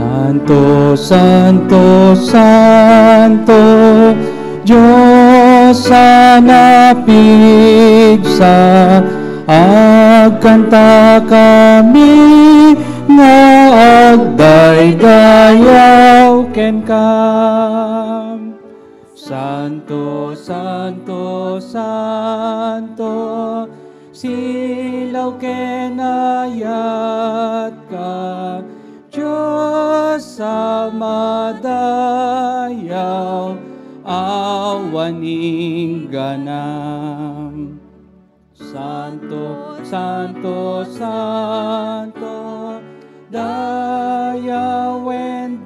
Santo, Santo, Santo, Diyos sa napigsa, agkanta kami nga agdaydayaw ken ka. Santo, Santo, Santo, silaw ken ayat ka, Diyos sa madayaw, awaning ganam. Santo, Santo, Santo, dayawen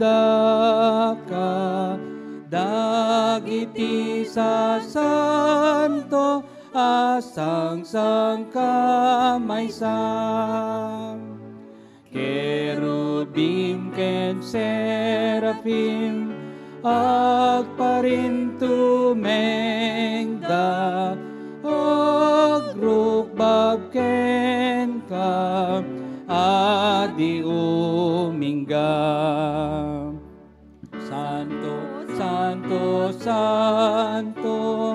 ka, dagiti sa santo, asang sangkamaysam. Kerubim ken serafim, agparintumengda, agrukbab ken ka, adi umingga. Santo, Santo, Santo,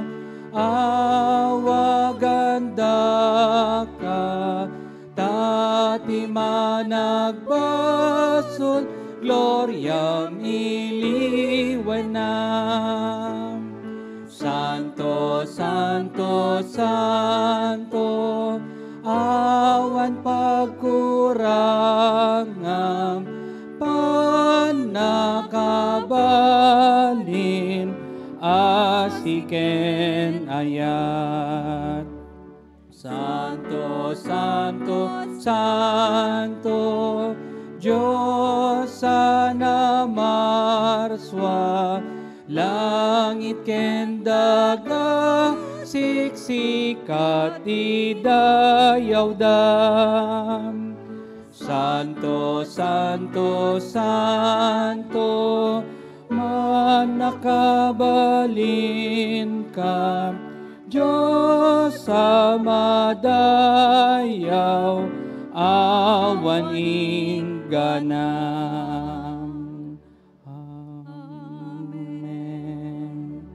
awaganda ka, tati managbasol, gloriam iliwanam. Santo, Santo, Santo, awan pagkurangam, panakabalin, asiken ayat. Santo, Santo, Santo, Diyos sana marswa, langit ken daga, siksikat idayaw dam. Santo, Santo, Santo, manakabalin ka, Diyos sa madayaw, awan ganam. Amen.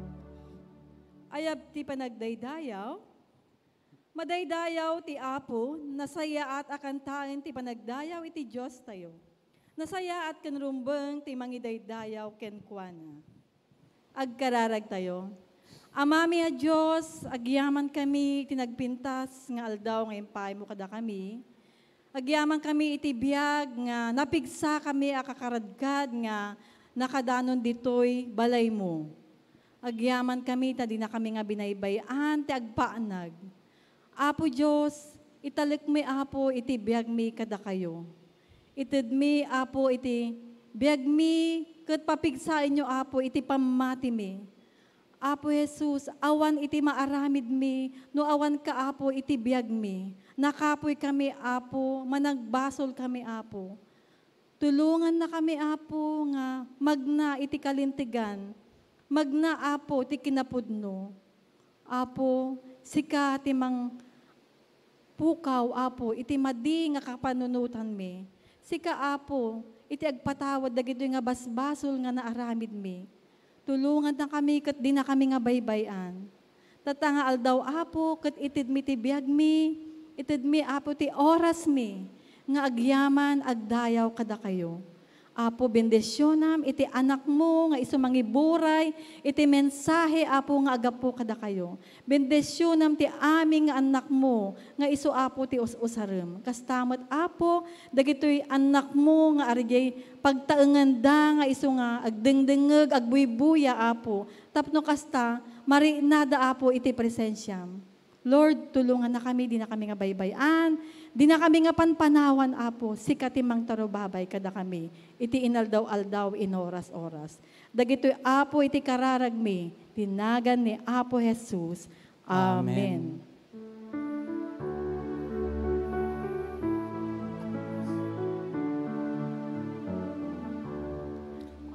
Ayab ti panagdaydayaw, madaydayaw ti Apo, nasaya at akantain ti panagdayaw iti Diyos tayo. Nasaya at kanrumbeng ti mangidaydayaw ken kuana. Agkararag tayo. Amami a Diyos, agyaman kami, tinagpintas nga aldaw ngayon paay mo kada kami. Agyaman kami iti biyag nga napigsa kami akakaradgad nga nakadanon ditoy balay mo. Agyaman kami, tadi na kami nga binaybayan, ti agpaanag. Apo Diyos, italik mi Apo iti biyag mi kada kayo. Itid mi Apo iti biyag mi ket papigsa inyo Apo iti pamati mi. Apo Jesus, awan iti maaramid mi, no awan ka Apo iti biyag mi. Nakapoy kami Apo, managbasol kami Apo. Tulungan na kami Apo nga magna iti kalintigan, magna Apo iti kinapudno. Apo, sika ti mang pukaw Apo, iti madi nga kapanunutan mi. Sika Apo, iti agpatawad dagito nga basbasol nga naaramid mi. Tulungan na kami ket di na kami nga baybayan. Tatanga aldaw Apo ket itid mi ti biag mi, itid mi Apo ti oras mi nga agyaman agdayaw kada kayo. Apo bendisyonam iti anak mo nga isu mangiburay, iti mensahe Apo nga agapo kada kayo. Bendisyonam ti aming nga anak mo nga isu Apo ti us-usarem. Kastamot Apo dagitoy anak mo nga arigay pagtaengan da nga isu nga agdengdengeg agbuybuya Apo. Tapno kasta marinada Apo iti presensyam. Lord, tulungan na kami, di na kami nga baybayan, di na kami nga panpanawan, Apo, sikatimang tarubabay kada kami, iti inaldaw-aldaw in oras-oras. Dagito'y Apo, iti kararag mi, tinagan ni Apo Jesus. Amen.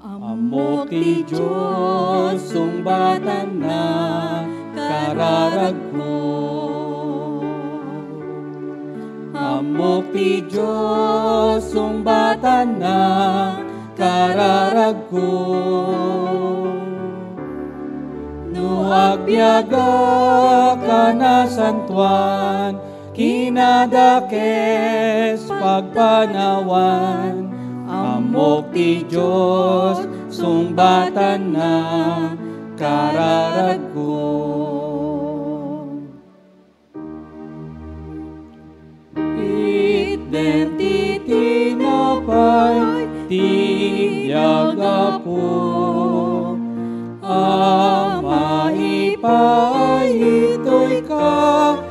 Amok ti Diyos, sungbatan na, kararag ko. Amok ti Diyos, sungbatan na, kararagko. No agbiaga ka na santuan, kinadakes pagpanawan, amok ti Diyos sungbatan na kararagko. Identity na pa'y tiyaga po, ama ipa'y ito'y kararwak,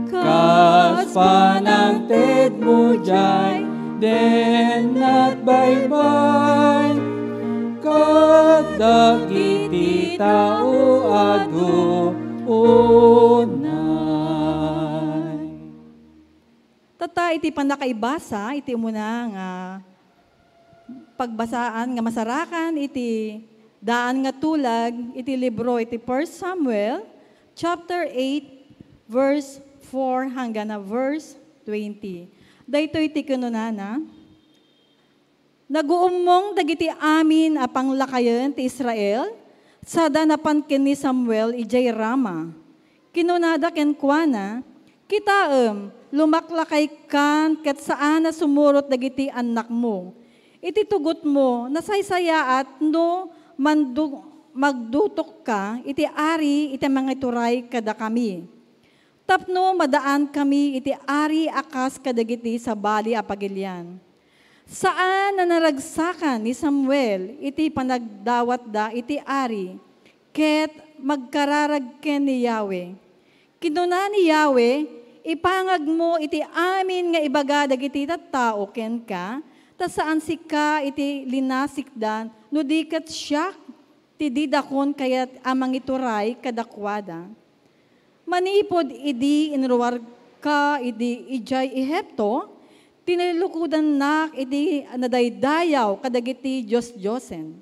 kas panangted mo jay, den at baybay, kadag iti tao adu unay. Tata iti panakaibasa, iti muna nga pagbasaan nga masarakan, iti daan nga tulag, iti libro, iti 1 Samuel, chapter 8, verse 4 hanggang na verse 20. Dayto iti kununana, naguumong dagiti amin a panglakayen ti Israel, sada napan ken ni Samuel ijay Rama. Kinunada ken kuana, kitaem, lumaklakay kan ket saan na sumurot dagiti anak mo. Iti tugot mo, nasaysaya at no magdutok ka, iti ari, iti mga turay kada kami. Tapno madaan kami, iti ari akas kadagiti sa bali apagilyan. Saan na naragsakan ni Samuel, iti panagdawat da, iti ari, ket magkararag ken ni Yahweh. Kinuna ni Yahweh, ipangag mo iti amin nga ibaga dagiti tattao ken ka, ta saan si ka iti linasikdan, no di ket siyak, ti didakon kayat amang ituray kadakwada. Manipod idi inruwar ka idi ijay Ehipto, tinilukudan nak idi nadaydayaw kadagiti Diyos-Diyosen.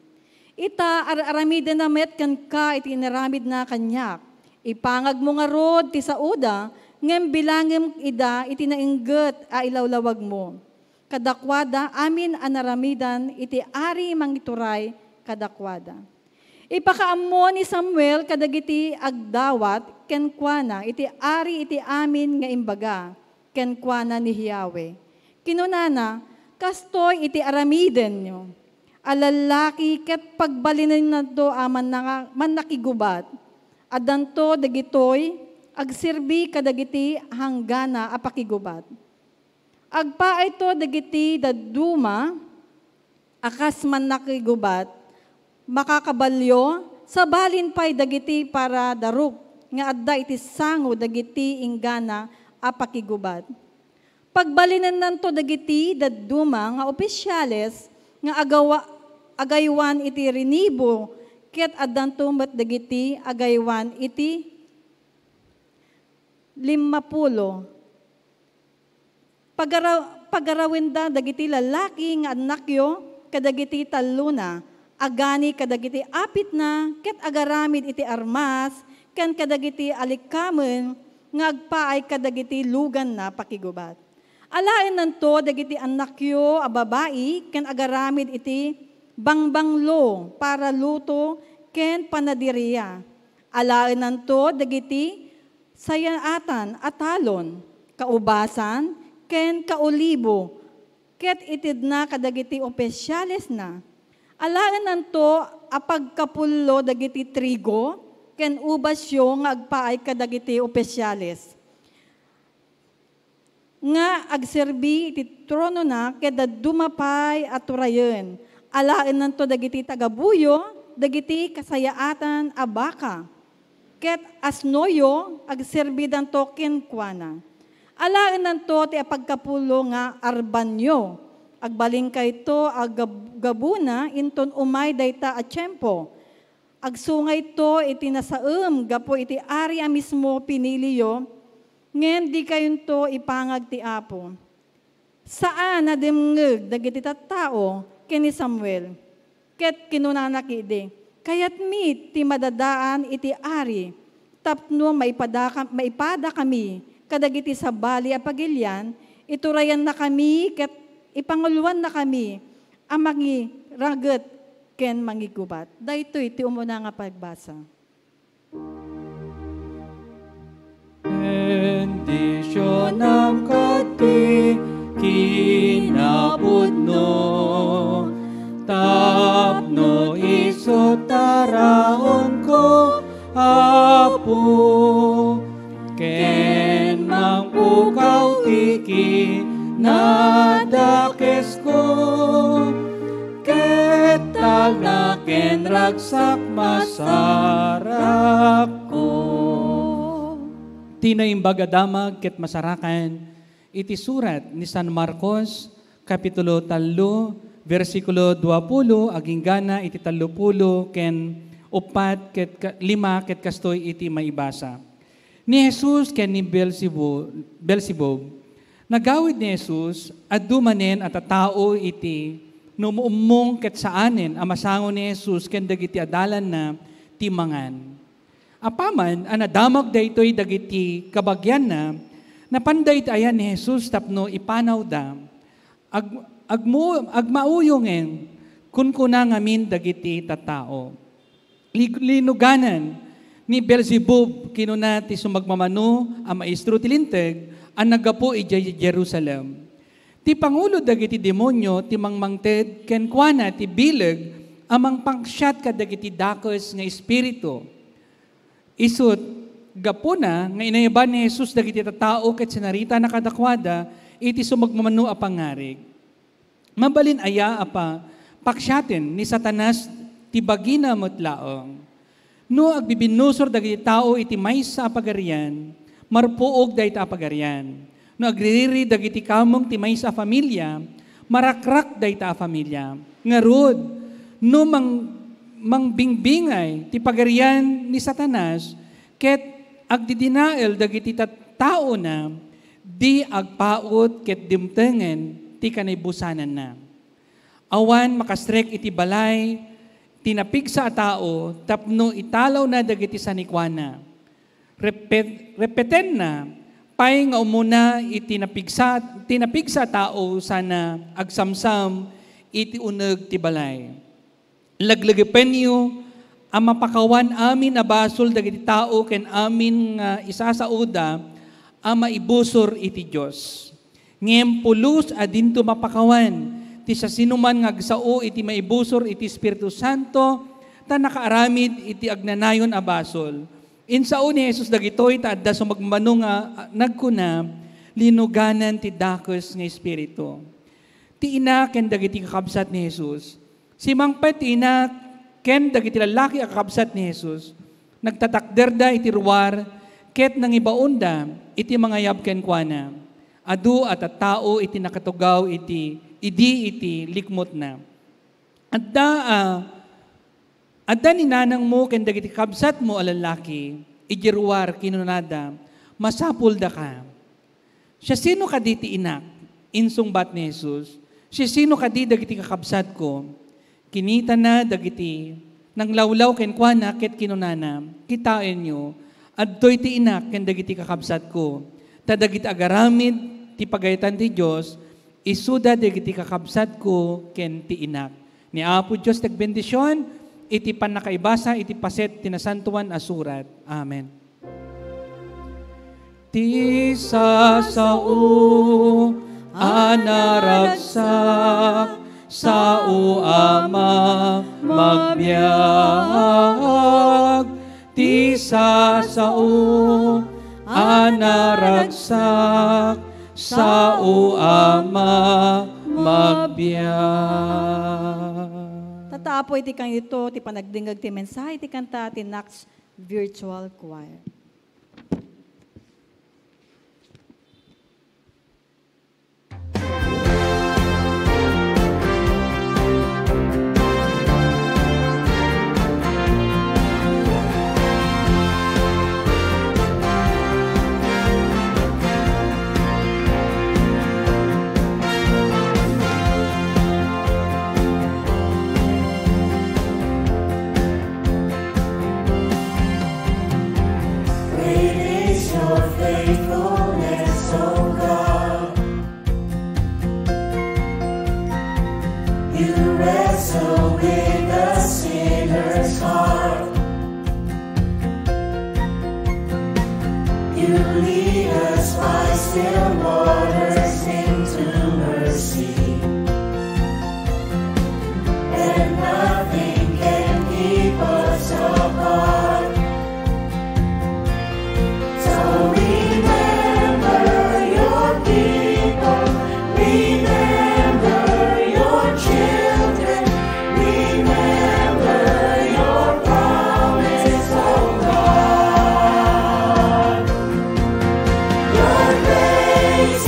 Ita aramiden na met kan ka iti inaramid na kanyak. Ipangag mo nga rod ti sauda, ngem bilangem ida iti naingget a ilawlawag mo. Kadakwada amin anaramidan iti ari mangituray kadakwada. Ipakaammo ni Samuel kadagiti agdawat ken kuana iti ari iti amin nga imbaga ken kuana ni Yahweh. Kinunana, kastoy iti aramiden nyo. Alalaki ket pagbalinan na do aman man nakigubat. Adanto dagitoy agsirbi kadagiti hanggana a pakigubat. Agpa ito dagiti daduma akas man nakigubat, makakabalyo sa balin pay dagiti para darup nga adda iti sango dagiti inggana a pakigubat. Pagbalinan nanto dagiti daduma nga opisyales nga agaywan iti rinibo ket addanto met dagiti agaywan iti 50. Pagarawenda dagiti lalaki nga annakyo kadagiti taluna, agani kadagiti apit na ket agaramid iti armas ken kadagiti alikamen nga agpaay kadagiti lugan na pakigubat. Alaen nanto dagiti annakyo a babae ken agaramid iti bangbanglo para luto ken panadiriya. Alaen nanto dagiti sayaatan atalon, kaubasan, ken kaulibo, ket itid na kadagiti opisyales na. Alaen nanto apagkapullo dagiti trigo, ken ubasyo nga agpaay kadagiti opisyales. Nga agserbi iti trono na keda dumapay at turayen. Alaen nanto dagiti tagabuyo, dagiti kasayaatan abaka. Ket asnoyo agserbi danto ken kuana. Alaen nanto ti apagkapulo nga arbanyo. Agbaling kayto agabuna inton umay dayta a tiyempo. Agsungay to iti nasaem gapo iti ari a mismo piniliyo. Ngem di kayon to ipangag ti Apo. Saan na demngeg dagiti tattao ken ni Samuel. Ket kinunanak ide. Kayat mi ti madadaan iti ari. Tapno maipada kami kadagiti sa bali a pagilyan, iturayan na kami ket ipanguluan na kami, ang mangi raget ken mangigubat. Daytoy ti umuna nga pagbasa. Bendisyon ng kati kinapudno, tapno iso taraon ko apo, ken mangpukaw tiki nadakes ko, ketag na ken ragsak masarak ko. Tinaimbag adamag ket masarakan, iti surat ni San Marcos, Kapitulo 3, versikulo 20, aging gana iti 30, ken 4 ket 5 ket kastoy iti maibasa. Ni Jesus ken ni Beelzebub, nagawid ni Jesus, addu manen at tao iti, numuumong ket saanen, amasango ni Jesus ken dagiti adalan na timangan. Apaman, anadamag daytoy dagiti kabagyan na, napanday ayan ni Jesus tapno ipanaw da, agmauyongen, kun kuna ngamin dagiti tatao. Linuganan ni Beelzebub, kinuna ti sumagmamano, ang maestro tilinteg, ang nagapo ijay Jerusalem. Ti pangulo dagiti demonyo, ti mangmangted, ken kuana ti bileg, amang pangsyat ka dagiti dakes nga espiritu. Isut, gapuna, nga inayaban ni Jesus dagiti tatao ket sinarita na kadakwada, iti sumagmamano a pangarig. Mabalin aya apa, paksyaten ni Satanas ti bagina motlaong. No agbibinusor dagiti tao iti maysa a pagarian, marpuog dayta a pagarian. No agririri dagiti kamong ti maysa a pamilya, marakrak dayta a pamilya. Ngarud, no mangbingbingay ti pagarian ni Satanas, ket agdidinael dagiti tao na, di agpaot ket dimtengen ti kanaybusanan na. Awan makastrek iti balay, tinapig sa tao, tapno italaw na dagiti sanikwana. Repeten na, pay nga umuna tinapig sa tao sana agsamsam iti uneg ti balay. Laglagipen niyo, ang mapakawan amin na basol dagiti tao ken amin nga isasauda, ang maibusor iti Diyos. Ngem pulos adinto mapakawan, ti sa sinuman nga agsao iti maibusor iti Espiritu Santo, ta nakaaramid iti agnanayon a basol. Insao ni Jesus dagitoy ta adda sumagmano nga nagkuna, linuganan ti dakes nga Espiritu. Ti ina ken dagiti kakabsat ni Jesus. Si mangpet ina ken dagiti lalaki a kakabsat ni Jesus, nagtatakderda iti ruwar, ket nang ibaunda iti mangayab ken kuana. Adu at tao iti nakatugaw iti likmot na. Adda ni nanang mo ken dagiti kabsat mo a lalaki, iti ruwar kinunada, masapul da ka. Siya sino ka diti inak? Insung bat ni Jesus. Siya sino ka di dagiti kakabsat ko? Kinita na dagiti, nang lawlaw ken kuana ket kinunana, kitain nyo, adtoy ti inak ken dagiti kakabsat ko. Ta dagiti agaramid, ti pagayatan ti Diyos, isuda dagiti kakabsat ko ken ti inak. Ni Apo Diyos nagbendisyon, iti panakaibasa, iti paset, tinasantuan asurat. Amen. Ti sasao, anaragsak, sao ama magbiag, ti sasao, anaragsak, sao ama magbiag. Tataapo iti kang ito, ti panagdingag ti mensahe, ti kanta, ti Nax Virtual Choir. wrestle with the sinner's heart. You lead us by still waters into mercy, and nothing can keep us apart. So remember your people, remember your children, remember your promise, oh God. Your grace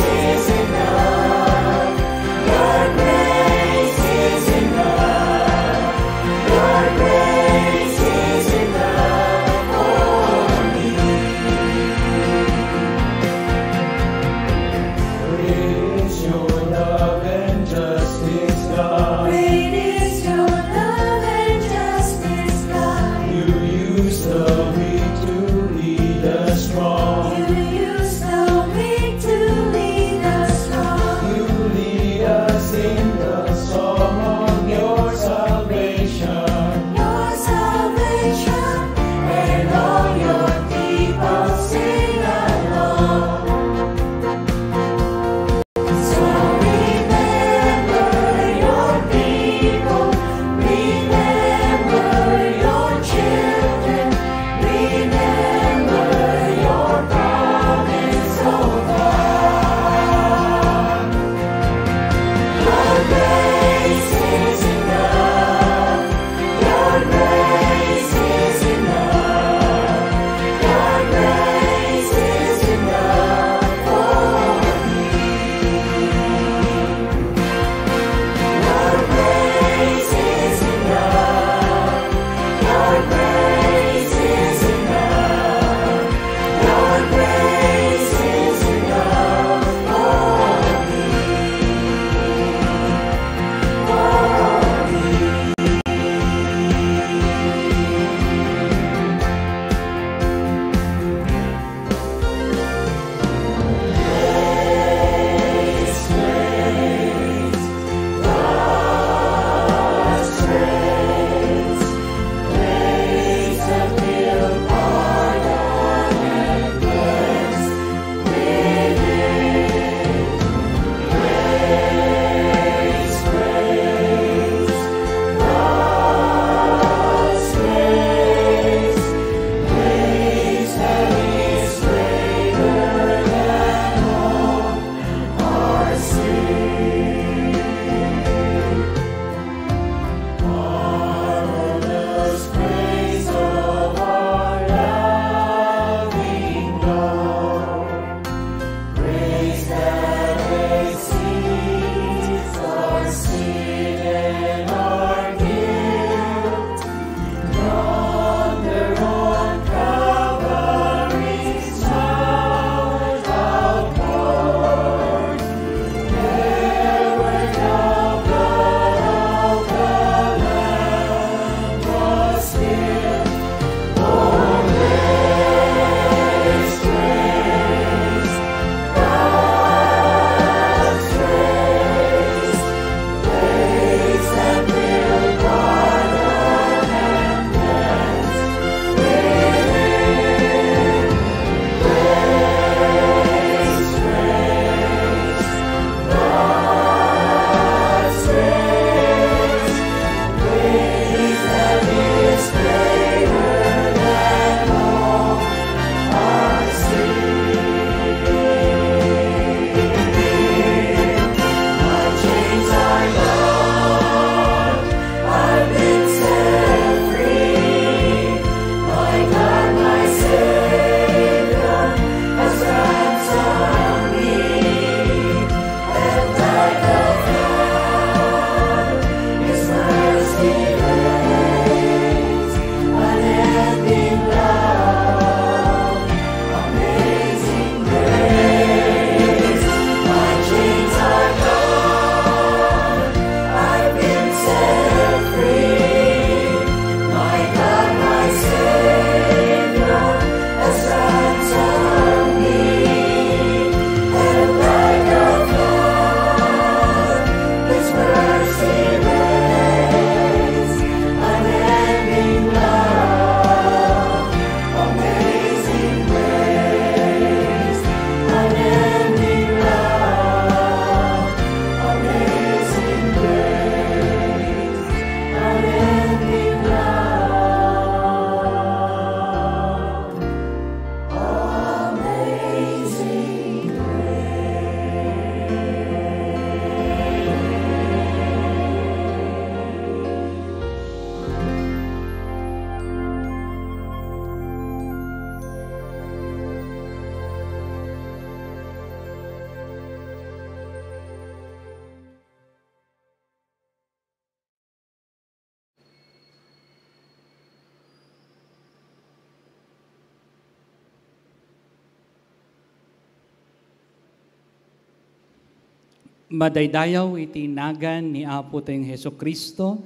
Madaydayaw iti nagan ni Apo tayong Heso Kristo,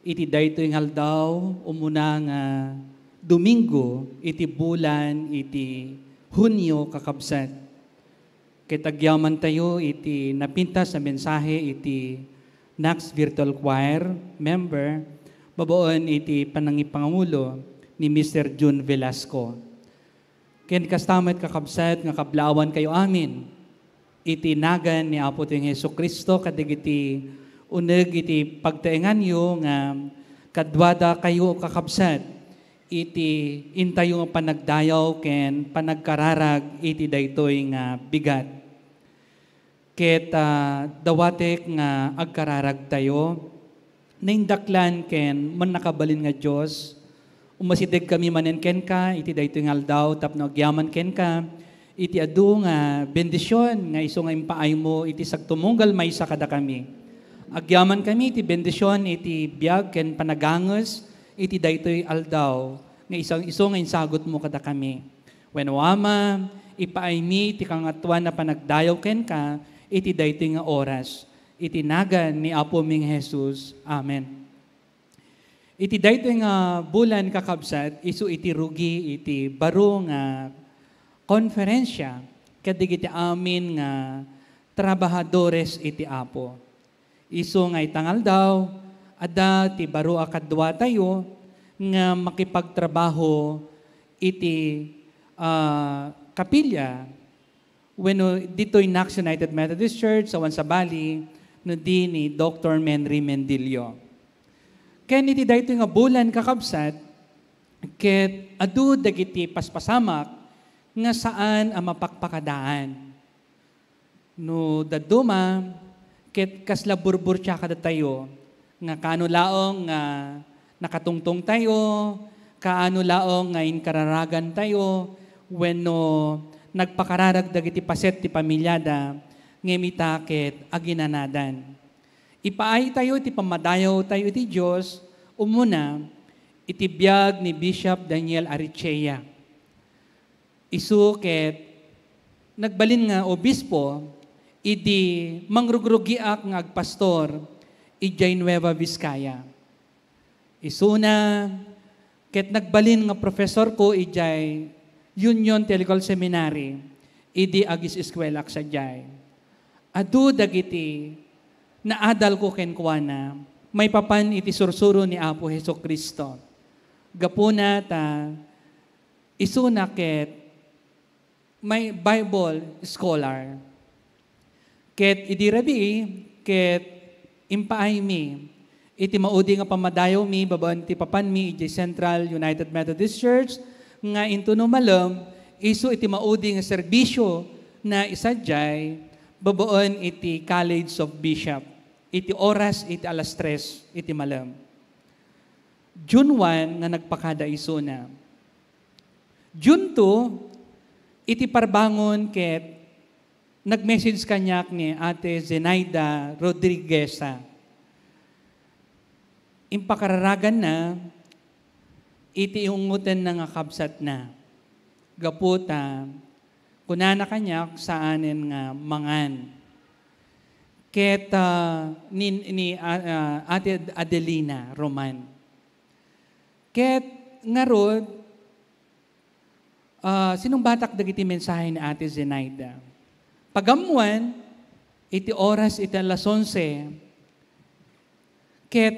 iti daytoy aldaw umuna nga Domingo, iti bulan, iti Hunyo kakabsat. Kitagyaman tayo iti napinta sa mensahe iti Nax Virtual Choir member, babaon iti panangipangulo ni Mr. June Velasco. Ken kastamat kakabsat nga kablawan kayo amin, iti nagan ni Apo tayong Heso Kristo, kadig iti uneg iti pagtaengan yo nga kadwada kayo kakabsat, iti intayo nga panagdayaw ken panagkararag iti daytoy nga bigat. Ket dawatek nga agkararag tayo, naindaklan ken man nakabalin nga Diyos, umasideg kami manen ken ka, iti daytoy nga aldaw, tapno agyaman ken ka, iti adu nga bendisyon nga iso nga impaay mo, iti sagtumunggal maysa kada kami. Agyaman kami iti bendisyon, iti biag ken panagangos, iti daytoy aldaw, nga iso nga insagot mo kada kami. When wama, ipaay mi, iti kangatwan na panagdayaw ken ka, iti daytoy nga oras, iti nagan ni Apo ming Jesus. Amen. Iti daytoy nga bulan kakabsat, isu iti rugi, iti baro nga konferensya, kadig iti amin nga trabahadores iti Apo. Isu nga itangal daw, ada ti baro akadwa tayo, nga makipagtrabaho iti kapilya, when dito'y Nax United Methodist Church sa Wansabali, no di ni Dr. Menry Mendilio. Kaya iti dayto nga bulan kakabsat, ket adu dagiti paspasamak, nga saan ang mapakpakadaan. No daduma, ket kasla burbur siya kada tayo, nga kano laong nga nakatungtong tayo, kaano laong nga inkararagan tayo, when nagpakararag dagiti paset ti pamilyada, ngemitakit aginanadan. Ipaay tayo, iti pamadayaw tayo iti Diyos, umuna, iti biyag ni Bishop Daniel Arichea. Isuket, nagbalin nga obispo, idi mangrugrugiak nga agpastor, ijay Nueva Vizcaya. Isuna, ket nagbalin nga professor ko, ijay Union Theological Seminary, idi agis eskwelak sa jay. Adu dagiti, naadal ko kenkwana, may papan iti sursuro ni Apo Heso Kristo. Gapuna ta, isuna ket, may Bible scholar. Ket idirabi, ket impaay mi, iti maudi nga pamadayaw mi, babaan ti papan mi, iti Central United Methodist Church, nga into no malam, iso iti maudi nga serbisyo na isadjay, babaan iti College of Bishop. Iti oras, iti alas 3, iti malam. June 1, nga nagpakada iso na. June 2, iti parbangon ket nag-message kanyak ni Ate Zenaida Rodrigueza. Impakararagan na, iti iungutan na nga kabsat na. Gaputa, kunana kanyak saanin nga mangan. Ket ni Ate Adelina Roman. Ket ngarod, sinong batak dagiti mensahe ni Ate Zenaida? Pagamuan, iti oras iti alas 11, ket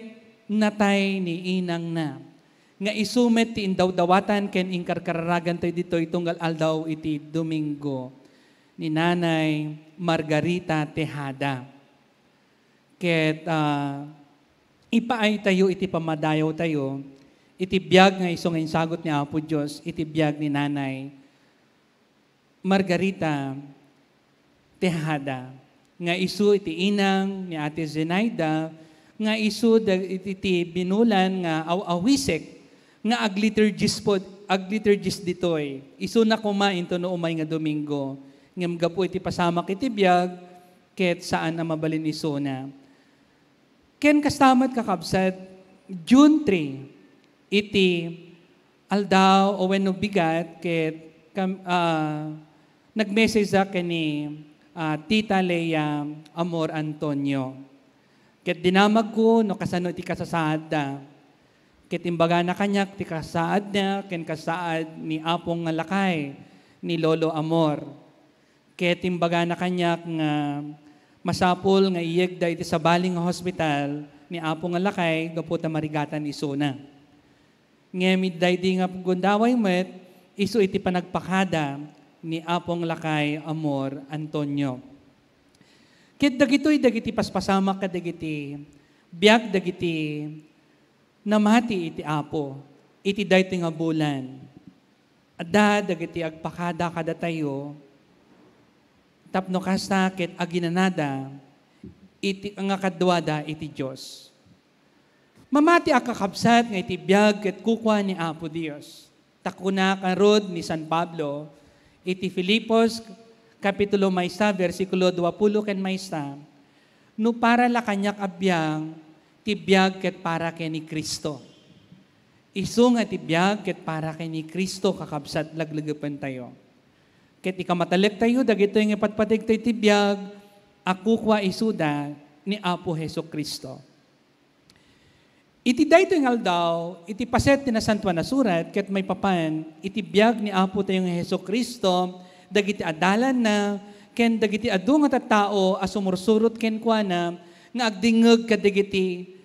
natay ni inang na. Nga isumet ti indawdawatan ken inkarkararagan tayo dito itunggal aldaw iti Domingo ni Nanay Margarita Tejada. Ket ipaay tayo iti pamadayaw tayo, iti biyag nga iso nga insagot ni Apo Diyos, iti biyag ni Nanay Margarita Tejada. Nga isu iti inang ni Ate Zenaida, nga isu iti binulan nga awisek, nga agliturgis ditoy. Isu na kumain to no umay nga Domingo. Ngam gapo iti pasamak iti biyag, ket saan na mabalin isu na. Ken kastamat kakabsat, June 3, iti aldaw o wenno bigat, ket nag-message sa ni Tita Lea Amor Antonio. Ket dinamag ko no kasano iti kasasaad da. Ket imbaga na kanyak ti kasaad na ken kasaad ni Apong nga lakay ni Lolo Amor. Ket imbaga na kanyak nga masapul nga iyeg da iti sa baling nga hospital ni Apong nga lakay gapu ta marigatan isuna. Ngemid day di nga gundaway met isu iti panagpakada ni Apong lakay Amor Antonio. Ket dagiti paspasamak kadagiti biag dagiti namati iti Apo iti daytoy nga bulan. Adda dagiti agpakada kada tayo tapno kasta ket aginanada iti nga kadwada iti Dios. Mamati akakabsat nga iti biag ket kukwa ni Apo Dios. Takuna karod ni San Pablo iti Filipos kapitulo maysa versikulo 20 ken maysa no para la kanyak abiyang ti biag ket para ken ni Kristo. Isu nga ti biag ket para ken ni Kristo kakabsat laglegepen tayo. Ket ikamatalek tayo dagitoy nga patpatig tayo ti biag akukwa isuda ni Apo Hesukristo. Iti daytoy nga aldaw, iti paset ti nasantuan na surat, ket may papan, iti biag ni Apo tayong Hesukristo, dagiti adalan na, ken dagiti adu nga tattao, asumursurot ken kuana, nga agdingeg kadagiti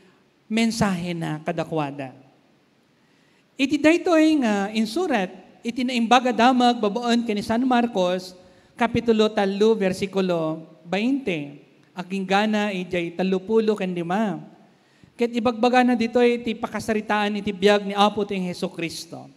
mensahe na kadakwada. Iti daytoy nga insurat, iti naimbaga damag babaon ken ni San Marcos, kapitulo 3, versikulo 20, aking gana ijay 30 ken 5. Ket ibagbaga na dito iti pakasaritaan iti biag ni Apo tayong Hesukristo.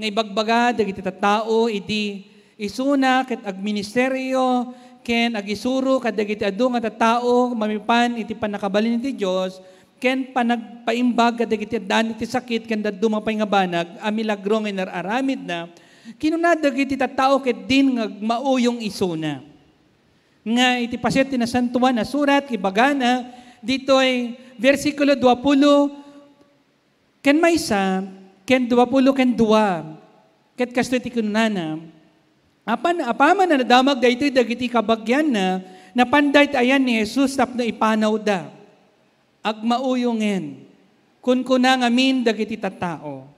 Nga ibagbaga dagiti tattao iti isuna ket agministeryo ken agisuro kadagiti adu nga tattao mamipan iti panakabalin iti Dios ken panagpaimbag kadagiti dan iti sakit ken daddu mapay nga banag a milagro nga nararamid na kinuna dagiti tattao ket din nga mauyong isuna. Nga iti paset ti nasantuan na surat ibagana ditoy versikulo 20 ken maysa ken 20 ken 2 ket kasto iti kunana apaman na nadamag daytoy dagiti kabagyan na napanday ayan ni Jesus tapno ipanaw da agmauyongen kunkuna ngamin dagiti tattao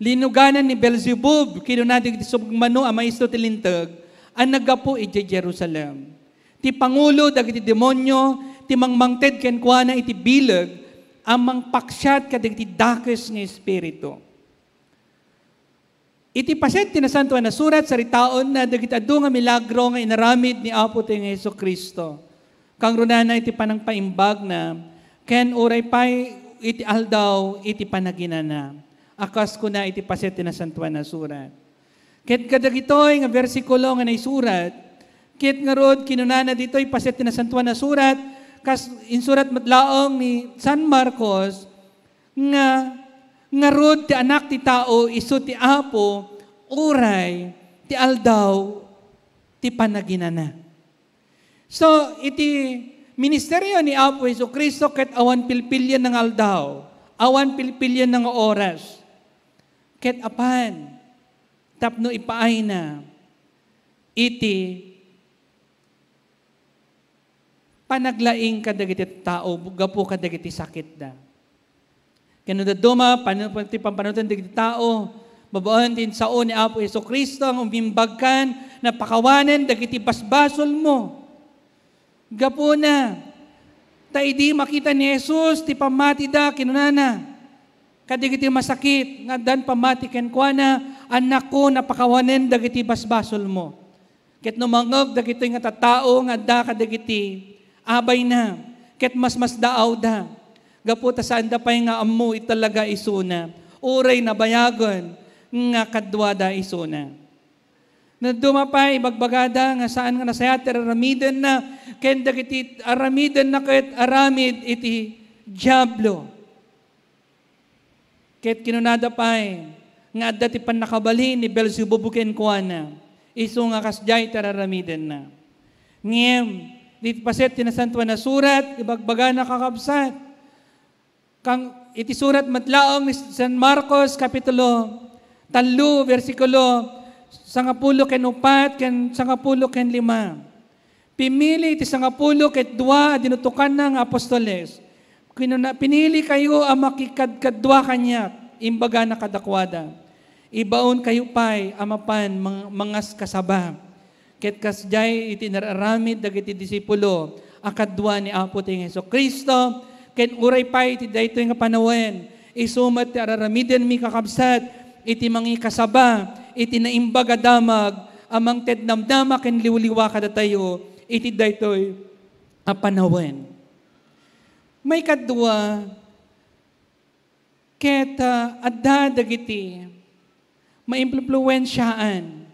linuganan ni Beelzebub kinuna dagiti submano a maestro ti linteg an naggapu iti Jerusalem ti pangulo dagiti demonyo ti mangmangted ken kuana iti bileg amang paksyat kadagiti dakes nga espiritu. Iti paset ti nasantuan na surat sa ritaon na dagiti adu nga milagro nga inaramid ni Apo tayong Hesukristo. Kang runana iti panangpaimbag na ken uray pay iti aldaw iti panaginana. Akas ko na iti paset ti nasantuan na surat. Ket kadagitoy nga bersikulo nga naisurat, ket nga rod kinunana ditoy paset ti nasantuan na surat, kas insurat matlaong ni San Marcos nga rod ti anak ti tao isu ti Apo uray ti aldaw ti panaginana. So iti ministeryo ni Apo Hesukristo ket awan pilpilyan ng aldaw, awan pilpilyan ng oras. Ket apan tapno ipaay na iti panaglaing kadagiti tao, gapu kadagiti sakit da. Kano da duma, pampanutan dagiti tao, babaon din sao ni Apo Hesukristo ang umimbagkan na pakawanan dagiti basbasol mo. Gapu na, taidi makita ni Jesus, ti pamati da, kinunana. Kadagiti masakit, nga dan pamati ken kuana, anak ko napakawanan dagiti basbasol mo. Ket numangog dagiti nga tattao nga da kadagiti abay na, ket mas daaw da. Gaputa saan da pa'y nga amu italaga isuna. Uray na bayagon nga kadwada isuna. Na dumapay bagbagada nga saan nga nasayat aramiden na ken dagiti aramiden na ket aramid iti diablo. Ket kinunada pa'y nga adda ti panakabali ni Beelzebub ken kuana. Isu nga kasjay tararamiden na. Ngem dito paset tinasantuan na surat, ibagbaga na kakabsat. Kang iti surat matlaong ni San Marcos, kapitulo 3, versikulo 10 ken 4 ken 10 ken 5. Pimili iti 10 ket 2 dinutukan ng apostoles. Pinili kayo ang makikadkadwa kanya, imbaga na kadakwada. Ibaon kayo pa'y amapan mangas kasaba. Ket kasjay iti nararamid dagiti disipulo, akadwa ni Apo ting Jesucristo, ket uray pa'y iti daytoy nga panawen, isumat ti araramiden mi kakabsat, iti mangi kasaba, iti naimbaga damag, amang tednamdama ken liwliwa kadatayo, iti daytoy a panawen. May kadwa, ket adda dagiti maimpluwensyaan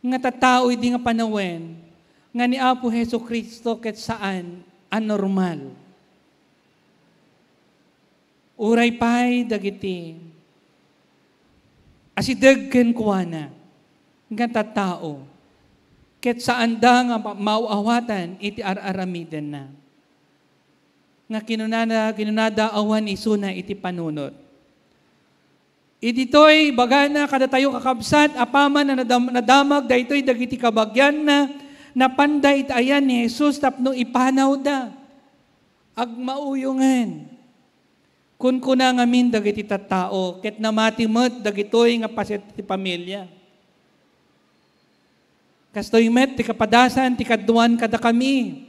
nga tatao idi nga panawen nga ni Apo Jesucristo ket saan anormal. Uray pay dagiti asideg ken kuana nga tattao ket saan da nga mauawatan iti araramiden na. Nga kinunada awan isuna iti panunot. Iditoy bagana kada tayo kakabsat apaman na nadamag daytoy dagiti kabagyan na napanday itayan ni Jesus tapno ipanaw da agmauyungan. Kun kuna ngamin dagiti tattao ket namatimot dagitoy nga paset ti pamilya. Kastoy met ti kapadasan ti kadwan kada kami.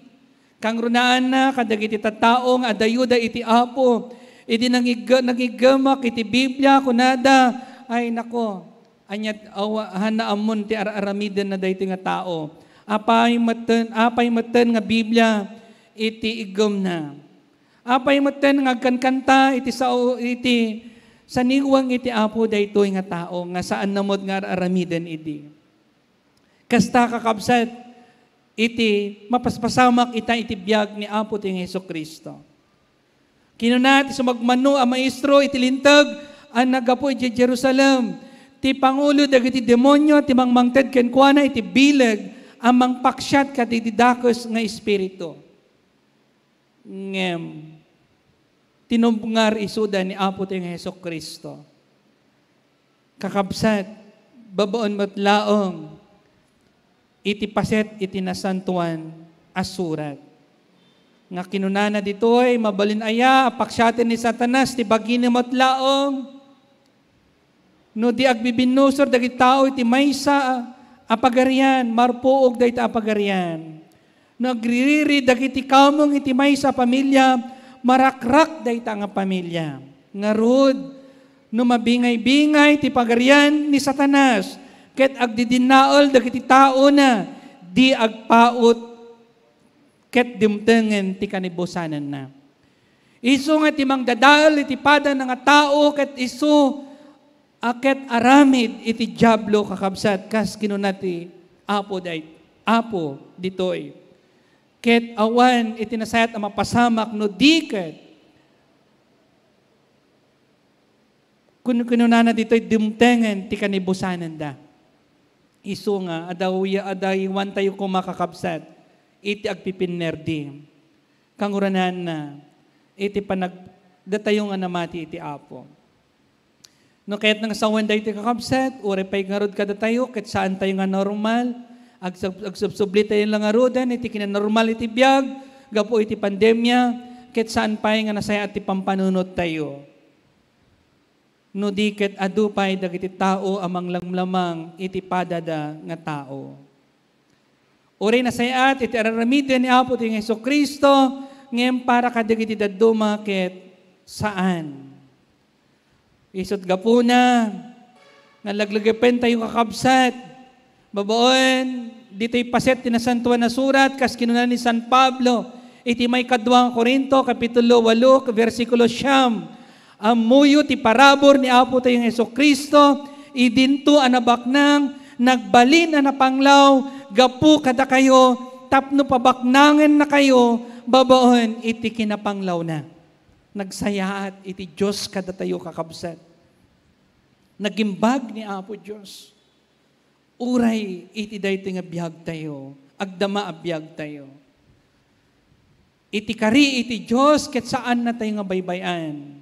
Kang runaan na kadagiti tattao nga adayuda iti Apo. Iti nagigamak iti Biblia kunada ay nako anyat hanaamon ti araramiden na daytoy nga tao. Apay maten nga Biblia iti igom na. Apay maten nga kankanta iti saniwang iti Apo daytoy nga tao nga saan namod nga araramiden iti. Kasta kakabsat iti mapaspasamak iti biag ni Apo ting Jesucristo. Kinunat sumagmano ang maestro iti lintag ang nagapo iti Jerusalem. Ti pangulo dagiti demonyo ti mangmangted ken kuana iti bileg ang mangpaksyat ket iti dakes nga espiritu. Ngem tinumbngar isuda ni Apo ting Jesucristo. Kakabsat babaon met laom iti paset iti nasantuan asurat. Nga kinunana ditoy, mabalin aya, apaksyatin ni Satanas, ti bagini mo't laong. No di agbibinusor, dagiti tao, iti maysa, apagarian, marpuog da iti apagarian. No agririri, dagiti kamong, iti maysa pamilya, marakrak da ita nga pamilya. Ngarud, no mabingay-bingay, ti pagarian ni Satanas, ket agdidinaol, dagiti tao na, di agpaut, ket dimtengen ti kanibusanan na. Isu nga ti mangdadaal iti pada nga tao ket isu aket aramid iti diablo kakabsat kas kinunati Apo ditoy. Ket awan iti nasayat a mapasamak no diket kun kinunana ditoy dimtengen ti kanibusanan da. Isu nga aday wan tayo kumakakabsat iti agpipinnerdi. Kanguranan na, iti panagdatayo nga namati iti Apo. No kahit nang sawan da iti kakabsat, uri pa'y ngarod kada tayo, kahit saan tayo nga normal, agsubsubli tayo lang ngarodan, iti kinanormal iti biyag, gapo iti pandemya, kahit saan pa'y nga nasaya iti pampanunod tayo. No di ket adu pa'y dagiti tao amang lamlamang iti padada nga tao. Uri na sayat, iti araramiden ni Apo ting Jesucristo, ngayon para kadagiti daduma ket saan. Isot gapuna, nga laglagapen tayo kakabsat, babaon, dito'y paset tinasantuan na surat, kas kinunan ni San Pablo, iti may 2 Korinto, Kapitulo 8, versikulo 9, amuyo ti parabor ni Apo tayong Jesucristo, idinto anabaknang, nagbalin na napanglaw, gapu kada kayo, tapno pabaknangan na kayo, babaon, iti kinapanglaw na. Nagsayaat, iti Diyos kada tayo kakabsat. Nagimbag ni Apo Diyos. Uray, iti dayto nga biyag tayo, agdama a biyag tayo. Iti kari, iti Diyos, ket saan na tayo nga baybayan.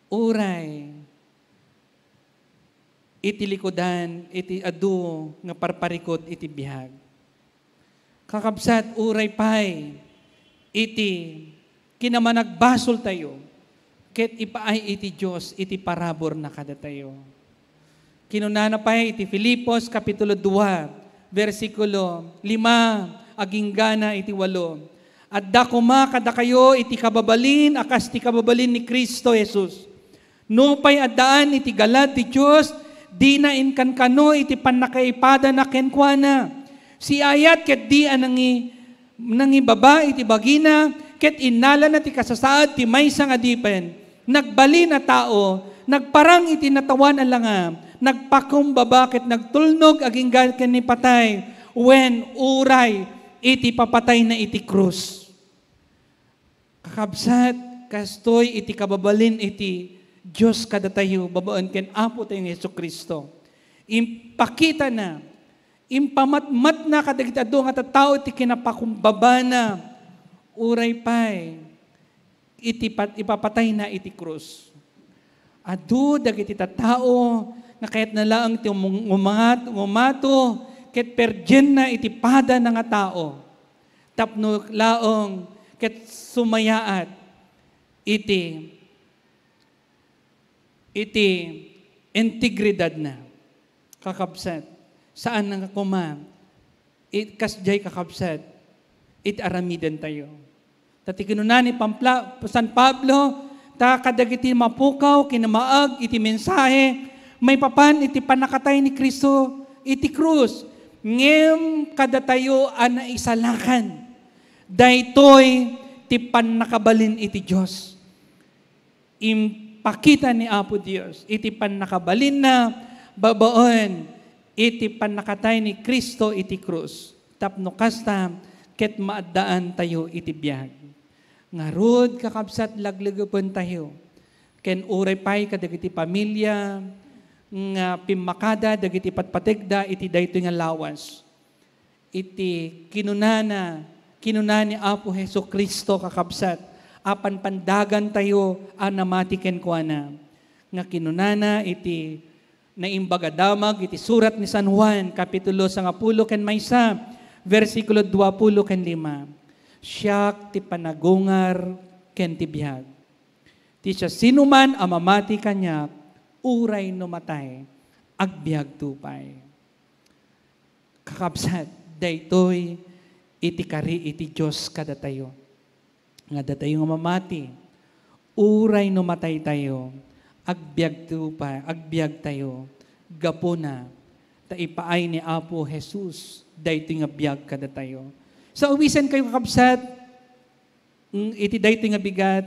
Uray, iti likodan, iti adu nga parparikot iti bihag. kakabsat uray pay, iti kinamanagbasol tayo, ket ipaay iti Diyos, iti parabor na kada tayo. Kinunana pay iti Filipos, Kapitulo 2, versikulo 5, aging gana iti 8. At dakuma kada kayo iti kababalin, akas ti kababalin ni Kristo Jesus. Nupay addaan iti galad ti Diyos, di na inkan kano iti panakaipada na kenkwana. Si ayat ket di nangi baba iti bagina, ket inala na ti kasasaad ti maysa nga dipen. Nagbali na tao, nagparang iti natawan alanga, nagpakumbaba ket nagtulnog aging ken ni patay, when uray iti papatay na iti krus. Kakabsat, kastoy iti kababalin iti Diyos kada tayo, babaan ken Apo tayong Yesu Kristo. Impakita na, impamatmat na kadagiti adu nga tao iti kinapakumbaba na, uray pay, ipapatay na iti krus. Adu dagiti tao nga kahit na laang ti umato, ket perjen na iti pada na nga tao. Tapno laong ket sumayaat iti integridad na. Kakabsat. Saan nga kuma? Kasjay kakabsat. Aramidan tayo. Tati kinunan ni San Pablo, ta kadagiti mapukaw, kinamaag, iti mensahe, may papan iti panakatay ni Kristo, iti krus. Ngem kada tayo ana isalakan. Daytoy ti panakabalin iti Diyos. Impakita ni Apo Dios iti panakabalin na babaon iti panakatay ni Kristo iti krus. Tapno kasta ket maaddaan tayo iti biag. Ngarud kakabsat laglagupon tayo. Ken uray pay kadagiti pamilya nga pimakada dagiti patpategda iti daytoy nga lawas. Iti kinunani Apo Hesu Kristo kakabsat apan pandagan tayo anamati ken kuana. Nga kinunana iti naimbagadamag iti surat ni San Juan Kapitulo 10 ken maysa versikulo 20 ken 5. Siak ti panagungar ken ti biag. Ti siya sinuman amamati kanyak uray no matay, agbiag tupay. Kakabsat, daytoy iti kari iti Diyos kada tayo. Nga datayo nga mamati, uray no matay tayo, agbiag tupay, agbiag tayo, gapuna, taipaay ni Apo Jesus, daytoy nga biag kada tayo. Sa uwisan kayo kakabsat, iti daytoy nga bigat,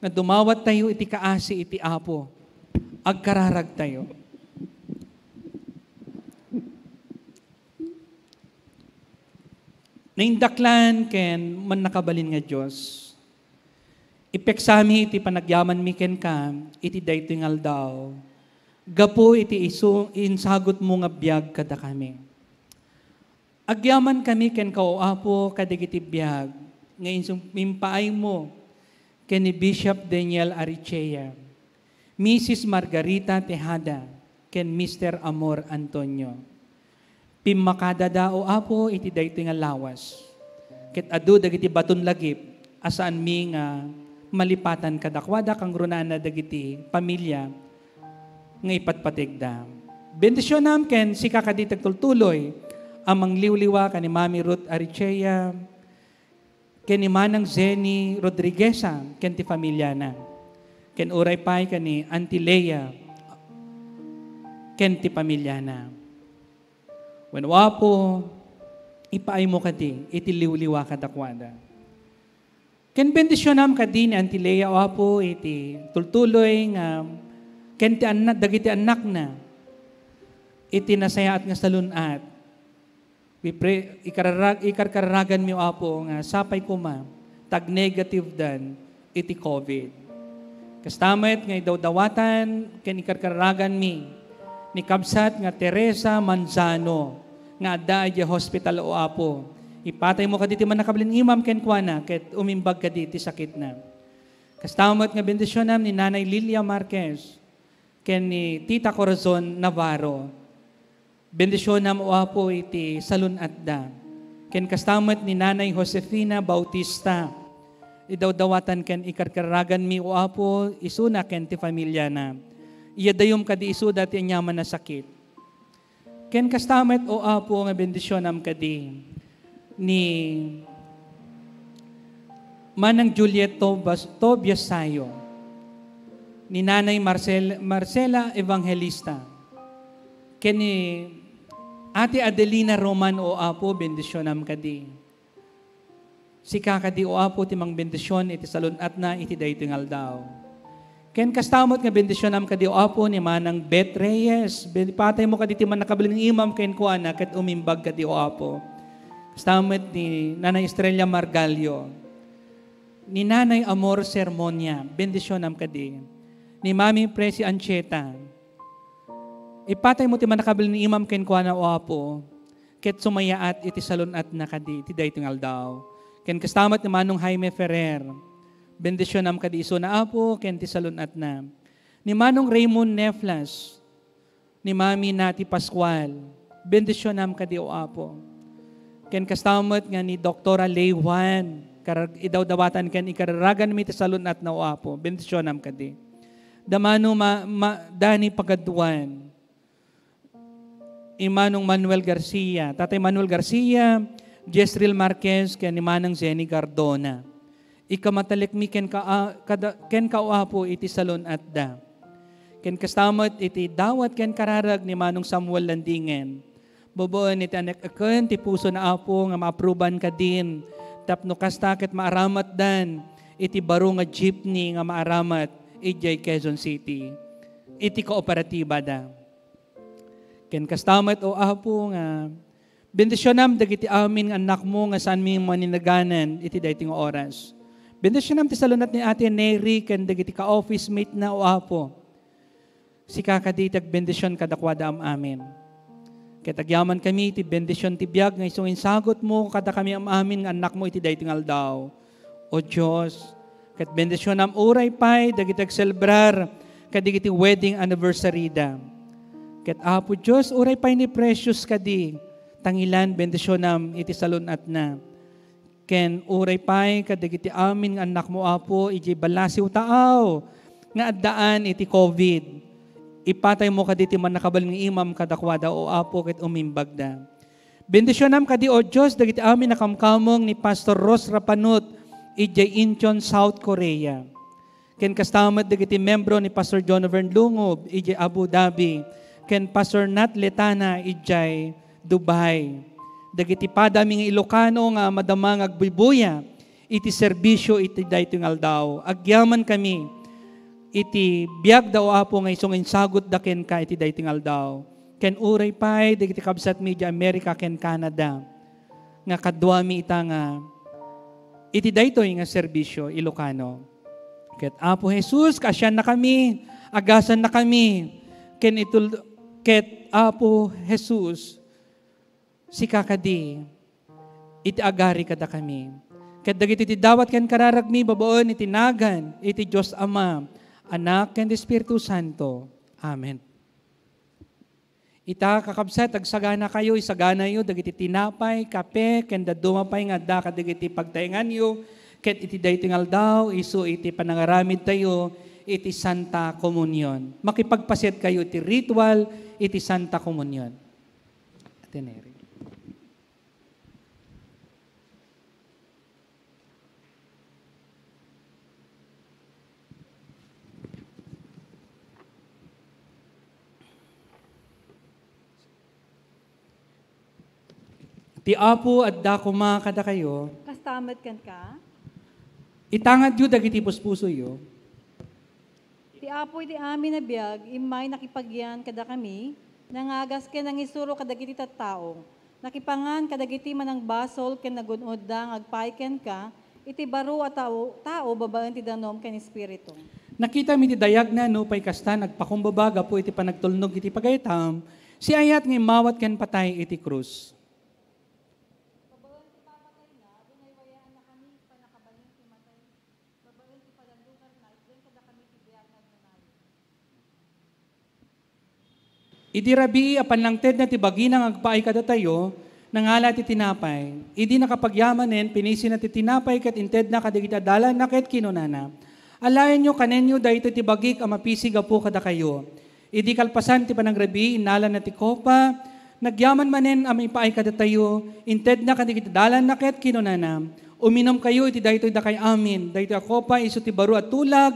nga dumawat tayo iti kaasi iti Apo, agkararag tayo. Naindaklan ken man nakabalin nga Diyos. Ipeksami iti panagyaman mi ken ka, iti daytoy nga aldaw. Gapo iti insagot mo nga biag kada kami. Agyaman kami ken ka o Apo kadagiti biag, nga impaay mo ken ni Bishop Daniel Arichea, Mrs. Margarita Tejada, ken Mr. Amor Antonio. Pimakada dao Apo iti daytoy nga lawas. Ket adu dagiti baton lagip asaan mi nga malipatan kadakwada kang runana dagiti pamilya nga ipatpategda. Bendisyonam ken si kakaditag tultuloy amang liwliwa kani Mami Ruth Arichea ken ni Manang Zeni Rodrigueza ken ti pamilya na. Ken uray pay kani Auntie Leia ken ti pamilya na. When wapo, ipaay mo kadi, iti liwliwa kadakwada. Ken bendisyonam kadi ni Auntie Leia wapo, iti tultuloy nga, ken ti anak, dagiti anak na, iti nasayaat nga salunat. We pray, ikarkaragan mi wapo nga, sapay kuma, tag negative dan, iti COVID. Kastamet nga idawdawatan, ken ikarkaragan mi, ni kabsat nga Teresa Manzano, nga adda hospital o Apo. Ipatay mo kaditi man nakabilin imam ken kuana, ket umimbag kaditi sakit na. Kastamot nga bendisyonam ni Nanay Lilia Marquez, ken ni Tita Corazon Navarro. Bendisyonam o Apo iti salun atda. ken kastamet ni Nanay Josefina Bautista. Idawdawatan ken ikarkaragan mi o Apo, isuna ken ti pamilya na. Iyadayom kadi isu dati anyaman na sakit. Ken kastamet o Apo nga bendisyon am kadi ni Manang Juliet Tobias Sayo, ni Nanay Marcela Evangelista, ken ni Ate Adelina Roman o Apo, bendisyon am kadi. Si kakadi o Apo, timang bendisyon, iti salunat na, iti daytingal daw. Ken kastamot nga bendisyon am kadi o Apo, ni Manang Beth Reyes, patay mo kadi timan nakabiling imam, ken kuana, ket umimbag kadi o Apo. Kastamot ni Nanay Estrella Margalio, ni Nanay Amor Sermonia, bendisyon am kadi. Ni Mami Presi Ancheta, ipatay mo ti manakabil ni imam ken kuana o Apo, ket sumayaat iti salunat na kadi, iti daytingal daw. Ken kastamat ni Manong Jaime Ferrer, bendisyon am kadi iso na Apo, ken ti salunat na. Ni Manong Raymond Neflas, ni Mami Nati Pascual, bendisyon am kadi o Apo. Ken kastamat nga ni Doktora Lay Juan, idawdawatan ken ikararagan mi ti salunat na o Apo, bendisyon am kadi. Damano Dani Pagaduan, Imanong Manuel Garcia, Tatay Manuel Garcia, Jezreel Marquez, ken ni Manang Zenny Cardona. Ikamatalik mi ken kauapo iti salon at da. Ken kastamot iti dawat ken kararag ni Manong Samuel Landingen. Boboon iti anak aken ti puso na Apo nga maapruban ka din. Tapno kasta ket maaramat dan iti baro nga jeepney nga maaramat ijay Quezon City. Iti kooperatiba da. Ken kastamat o Apo nga bendisyonam dagiti amin nga anak mo nga saan mi maninaganan iti dayting oras. Bendisyonam ti salunat ni Ate Neri ken dagiti ka-office mate na o Apo. Si kakaditag bendisyon kadakwada am amin. Ket agyaman kami ti bendisyon ti biag nga isong insagot mo kada kami am amin nga anak mo iti dayting aldaw. O Dios, ket bendisyonam uray pay dagiti agselebrar kadagiti wedding anniversary da. Ket Apo Diyos, uray pay ni precious kadi, tangilan, bendisyonam, iti salunat na. Ken uray pay, kadagiti amin nga anak mo Apo, iti balasiw taaw, nga addaan iti COVID. Ipatay mo kaditi man nakabaling imam kadakwada o Apo, ket umimbag da. Bendisyonam kadi o Diyos, dagiti amin nakamkamong ni Pastor Ros Rapanut, iti Incheon, South Korea. Ken kastamat dagiti membro ni Pastor John Vern Lungob, iti Abu Dhabi. Ken Pastor Nat Letana ijay Dubai. Dagiti padami nga Ilocano nga madamang agbubuya iti serbisyo iti daytoy aldaw. Agyaman kami iti biag daw Apo nga isong insagot da ken ka iti daytoy aldaw. Ken uray pay dagiti kabsat media America ken Canada nga kadwami ita nga iti daytoy nga serbisyo Ilocano. Ket Apo Jesus, kasyan na kami, agasan na kami. Ket Apo Jesus, si kakadi, iti agari kada kami. Ket dagiti iti dawat ken kararagmi, babaon iti nagan, iti Diyos Ama, Anak ken Espiritu Santo. Amen. Ita kakabsat, agsagana kayo, isagana yo, dagiti tinapay, kape, ken dadumapay nga da kadagiti pagtaingan yo, ket iti daytoy aldaw, isu iti panangaramid tayo, iti Santa Komunyon. Makipagpaset kayo iti ritual, iti Santa Komunyon. Ateneri. Ti Apo at dakuma kada kayo, Kastamat kan ka, itangad yu dagiti puspuso yo, ti Apo iti amin na biag, imay nakipagyan kada kami, nangagas ken nang isuro kadagiti tattao, nakipangan kadagiti manang basol ken nagunod da agpay ken ka, iti baro at tao babaan ti danom ken espiritu. nakita mi ti dayag na no pay kasta nagpakumbabaga po iti panagtulnog iti pagaytam, si ayat ng mawat ken patay iti krus. Idi rabi apan lang ted na ti baginang agpaay kada tayo, nangala ti tinapay, idi nakapagyamanen, pinisin na ti tinapay, kat inted na kadigita dalan na ket kinunana. Alayan nyo kanenyo dahito ti bagik ang mapisig po kada kayo. Idi kalpasan ti panagrebi, inala na ti kopa, nagyaman manen amay paay kada tayo, inted na kadigita dalan na ket kinunana. Uminom kayo, iti dahito da kay amin. Dahito ako pa, iso ti baro at tulag,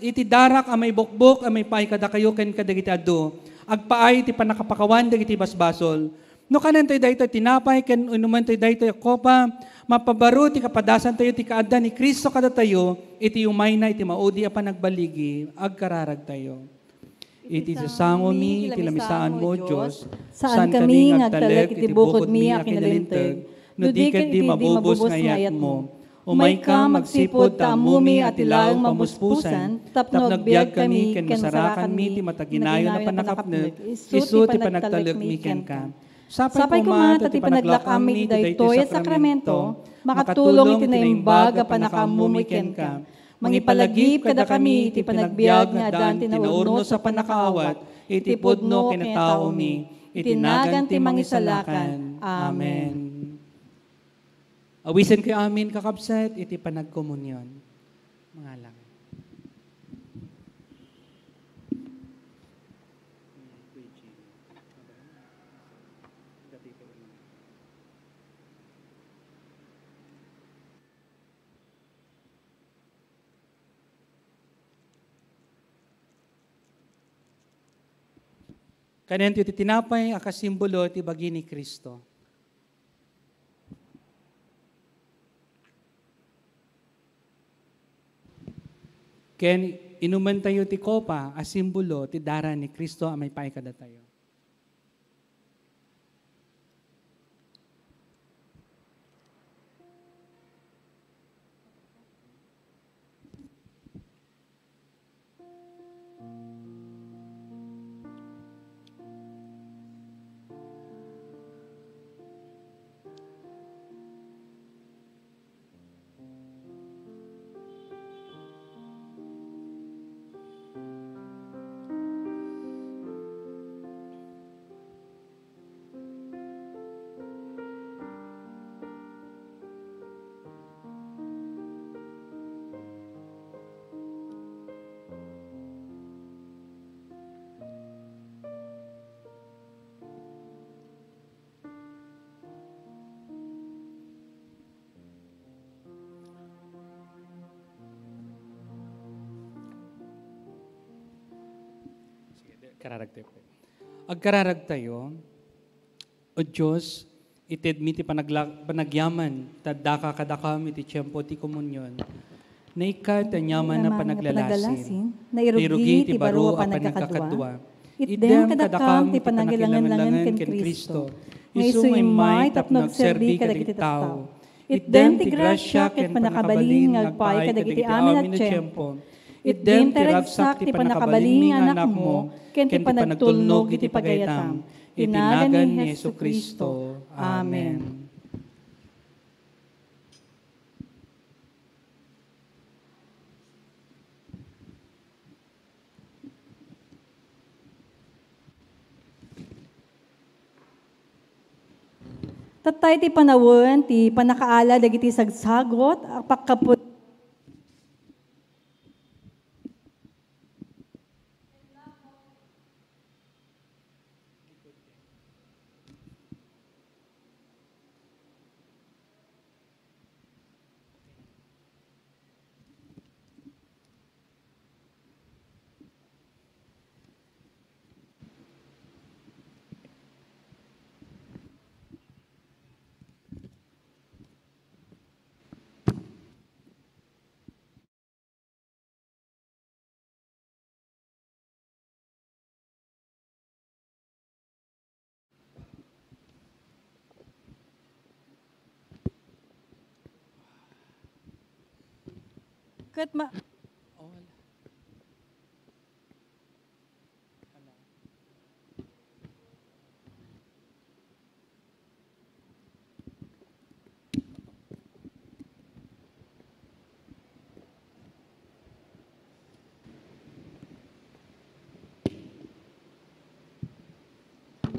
iti darak, amay bokbok, amay paay kada kayo, ken kadagiti ado. Agpaay, ti panakapakawan, dagiti basbasol. No kanan tayo dahito tinapay, ken unuman tayo dahito ako pa, mapabaro, ti kapadasan tayo, ti kaada ni Kristo kada tayo, iti umay na, iti maudi, apan nagbaligi, agkararag tayo. Iti sasango mi, iti lamisaan mo, Diyos, saan kami ngagtalag, iti bukod mi, akinalintag, no di ket di mabubos ngayat mo. Umay ka magsipod ta amumi at ilaang mamuspusan, tapno agbiag kami ken masarakan mi ti mataginayo na panakapneg, isu ti panagtalag mi ken ka. Sapay kumata ti panaglakam mi daytoy at sakramento, makatulong iti naimbag a panakaamumi ken ka. Mangipalagip kada kami iti panagbiag nga adan tinaurno sa panakaawat, iti pudno ken tao mi, iti nagan ti mangisalakan. Amen. Awisan kayo amin kakabsat, iti panagkomunyon. Mga lang. Kanento iti tinapay, akasimbolo iti bagi ni Kristo. Ken inuman tayo ti kopa, a simbolo ti dara ni Kristo amay paay kada tayo. Kararag tayo. Agkararag tayo, o Diyos, ited mi ti panagyaman, tadaka kadakam iti tiyempo ti komunyon, na ika tanyaman na panaglalasin, na irugi ti baro a panagkakadwa. Itdem kadakam ti panangilangan-langan ken Kristo, isu may tapno agserbi kadagiti tao. Itdem ti grasya ket panakabalin ngagpay kadagiti amin at tiyempo. Itdem ti ragsak ti panakabalin anak mo, ken ti panagtulnog iti pagayatam. Tinagan ni Hesu Kristo. Amen. Tatay ti panawon, ti panakaala dagiti sagsagot, pagkaput ket ma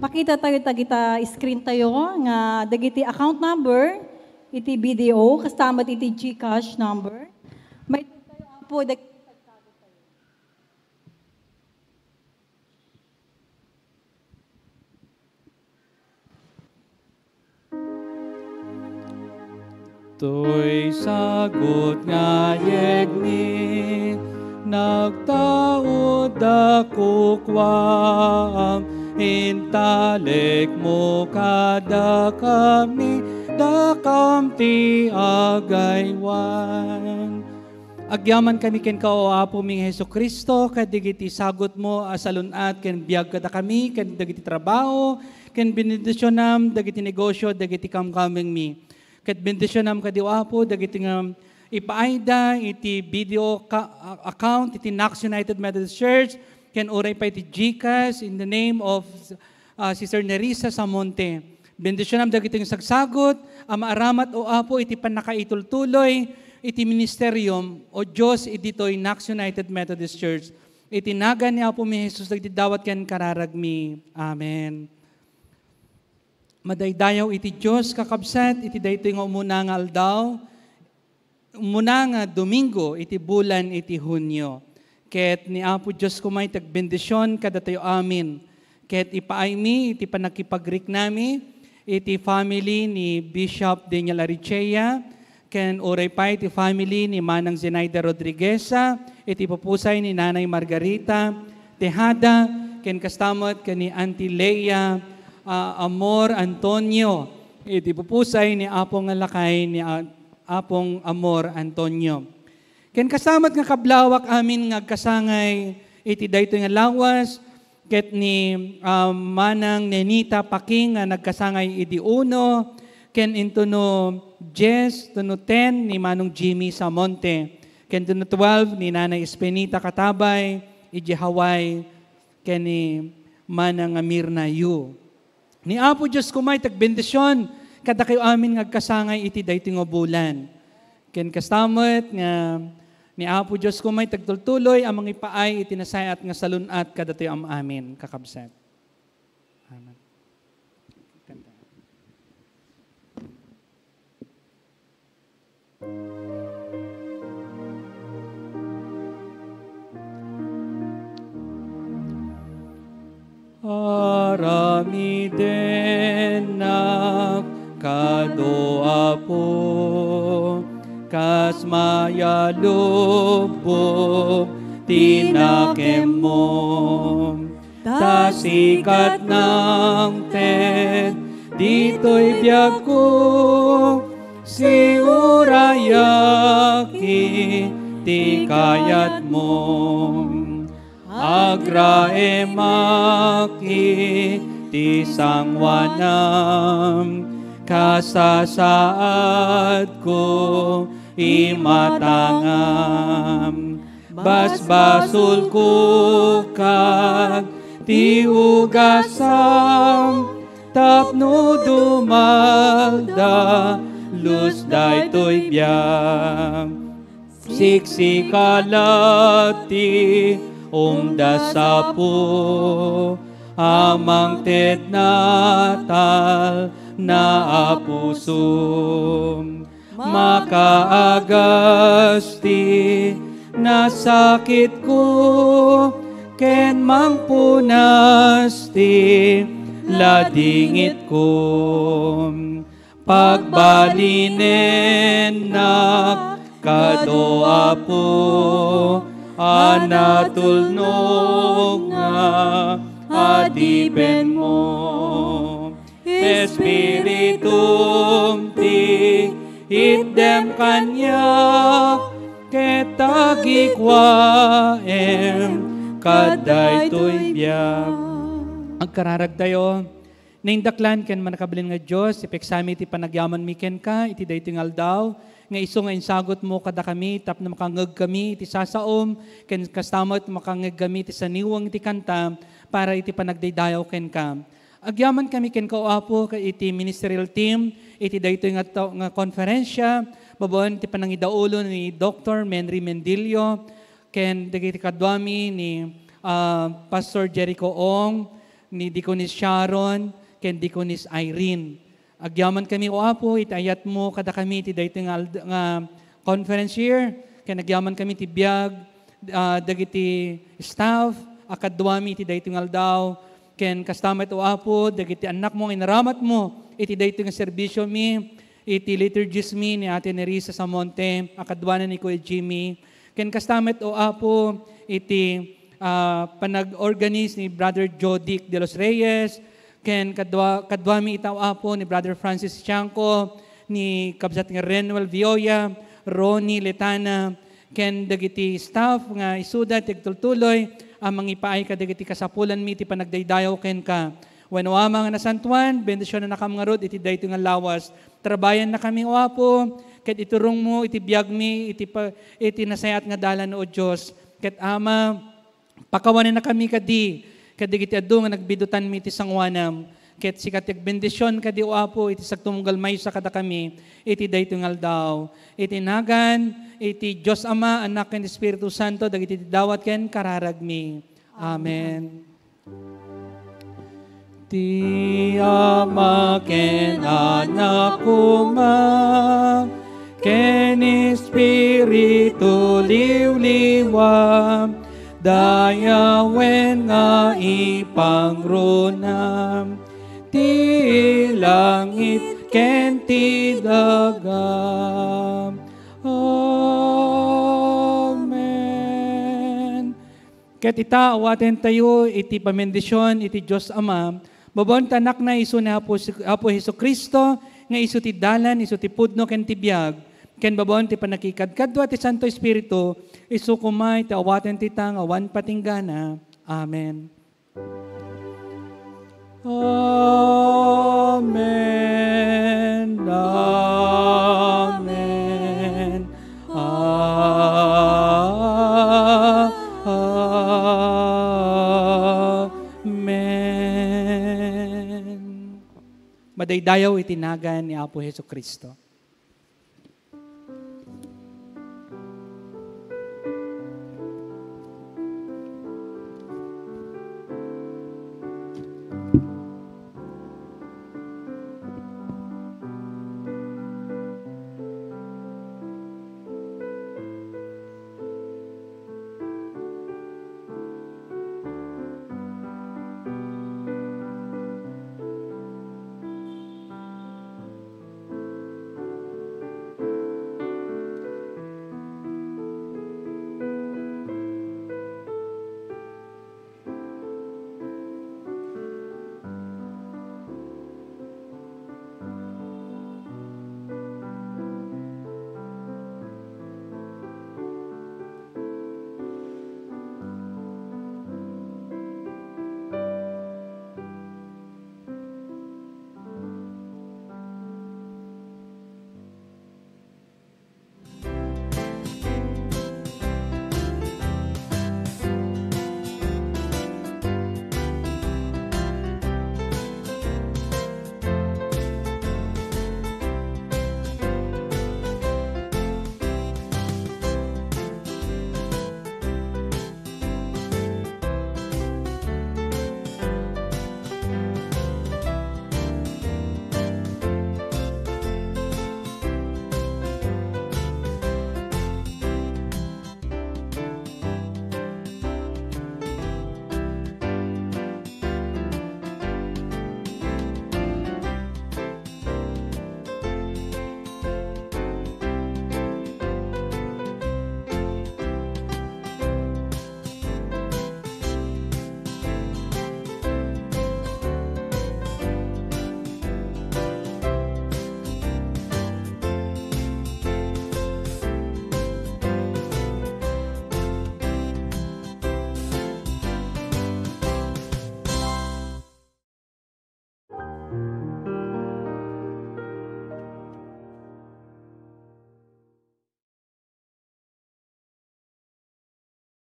Pakita tayo tagita screen tayo nga dagiti account number iti BDO kasama iti GCash number. May tayo apo dagiti To'y sagot nga yegni, nagtaod ako kwam, hintalek mo kada kami, dakam ti agaywan. Agyaman kami ken kao apo ming Hesus Kristo, kadigiti sagot mo asalunat ken biag kada kami, ken dagiti trabaho, ken benedisyonam, dagiti negosyo, dagiti kamkaming mi. Ket bendisyonam kadiwa po, dagiti nga ipaayda, iti video account, iti Knox United Methodist Church, ken uray pa iti GCash, in the name of Sister Nerissa Samonte. Bendisyonam dagiti nga sagsagot, amaaramat o apo, iti panakaitultuloy, iti ministerium, o Diyos, iti to'y Knox United Methodist Church. Iti naga ni Apo mi Jesus, dagiti dawat ken kararagmi. Amen. Madaydayaw iti Diyos kakabsat, iti daytoy nga umuna nga aldaw, umuna nga Domingo, iti bulan, iti Hunyo. Ket ni Apo Diyos kumay tagbendisyon kada tayo amin. Ket ipaay mi, iti panakipagrik nami, iti family ni Bishop Daniel Arichea, ken oray pa iti family ni Manang Zenaida Rodrigueza, iti pupusay ni Nanay Margarita Tejada, ken kastamot ken ni Auntie Leia Amor Antonio, iti pupusay ni Apong Alakay ni Apong Amor Antonio. Ken kasamat nga kablawak amin nga kasangay iti daytoy nga lawas, ket ni Manang Nenita Paking nga nagkasangay iti uno, ken into no 10 to no 10 ni Manong Jimmy Samonte, ken to no 12 ni Nanay Espenita Katabay, iti Hawaii, ken ni Manang Mirna Yu. Ni Apo Diyos kumay tagbendisyon, kada kayo amin ngagkasangay iti daytoy nga bulan. Ken kastamot nga ni Apo Diyos kumay tagtultuloy amang ipaay iti nasayat nga salunat kada tayo amin kakabsat. Amen. Aramiden nak kadoa po, kas mayalubog tinakem mo, tasikat ng ted, dito'y biyag ko, si urayaki, ti kayat mo. Agraemaki ti sangwanam, kasasaad ko imatangam. Basbasul ko kag ti ugasam, tapno dumalda lus daytoy biyam. Siksikalati dasapo, amang ted natal na apusum. Makaagasti nasakit ko, ken mangpunasti ladingit ko. Pagbalinen nak kadoa po, anatulnog nga adiben mo. Espiritum ti idem kanya, ketagikwaem kadaytoy biyag. Agkararag tayo, naindaklan ken manakabilin nga Diyos, ipeksami iti panagyaman mi ken ka, iti daytoy aldaw, nga iso nga insagot mo kada kami, tap na makangag kami, iti sasaom, ken kastamot makangag kami, iti saniwang iti kanta, para iti panagdaydayaw ken ka. Agyaman kami ken kauapo, iti ministerial team, iti daytoy nga konferensya, babon iti panangidaulo ni Dr. Menry Mendilio, ken dagiti kadwami ni Pastor Jericho Ong, ni Deaconess Sharon, ken Deaconess Irene. Agyaman kami o Apo, itayat mo kada kami ti daytoy nga conference here, ken agyaman kami ti biag, dagiti staff, akadwami iti daytoy nga aldaw, ken kastamet o Apo, dagiti anak mo, inaramat mo, iti daytoy nga serbisyo mi, iti liturgies mi ni Ate Nerissa sa Monte, akadwanan ni Kuya Jimmy, ken kastamet o Apo, iti panag-organize ni Brother Jodic de los Reyes, ken kadwami itaw Apo ni Brother Francis Chanco, ni Kabsat nga Renuel Vioya, Ronnie Letana, ken dagiti staff nga isuda tigtultuloy, amang ipaay ka dagiti kasapulan mi ti panagdaydayaw ken ka. Wenno amang na Santuan, bendisyon na nakamngarod iti dayto nga lawas. Trabayan na kami o Apo, ket iturong mo iti biag mi, iti nasayat nga dalan o Dios. Ket Ama, pakawanan na kami kadi, kadigiti adu nga nagbidutan mi iti sangwanam, ket sikat bendisyon kadi o Apo, iti sagtumunggal maysa kada kami, iti dayto nga aldaw. Iti nagan, iti Dios Ama, Anak ken Espiritu Santo, dagiti dawat ken kararagmi. Amen. Ti Ama ken Anak kuma, ken Espiritu liwliwam, dayawen nga ipangrunam, ti langit ken ti dagam. Amen. Ket ita awaten tayo iti pamendisyon iti Dios Ama, babon tanak na isu ni Apo Hesukristo, nga isu ti dalan, isu ti pudno ken ti biag, ken babon ti panakikadkadwa ti Santo Espiritu, isu kumay ti awaten ti tang awan patinggana. Amen. Amen. Amen. Amen. Madaydayaw itinagan ni Apo Hesukristo.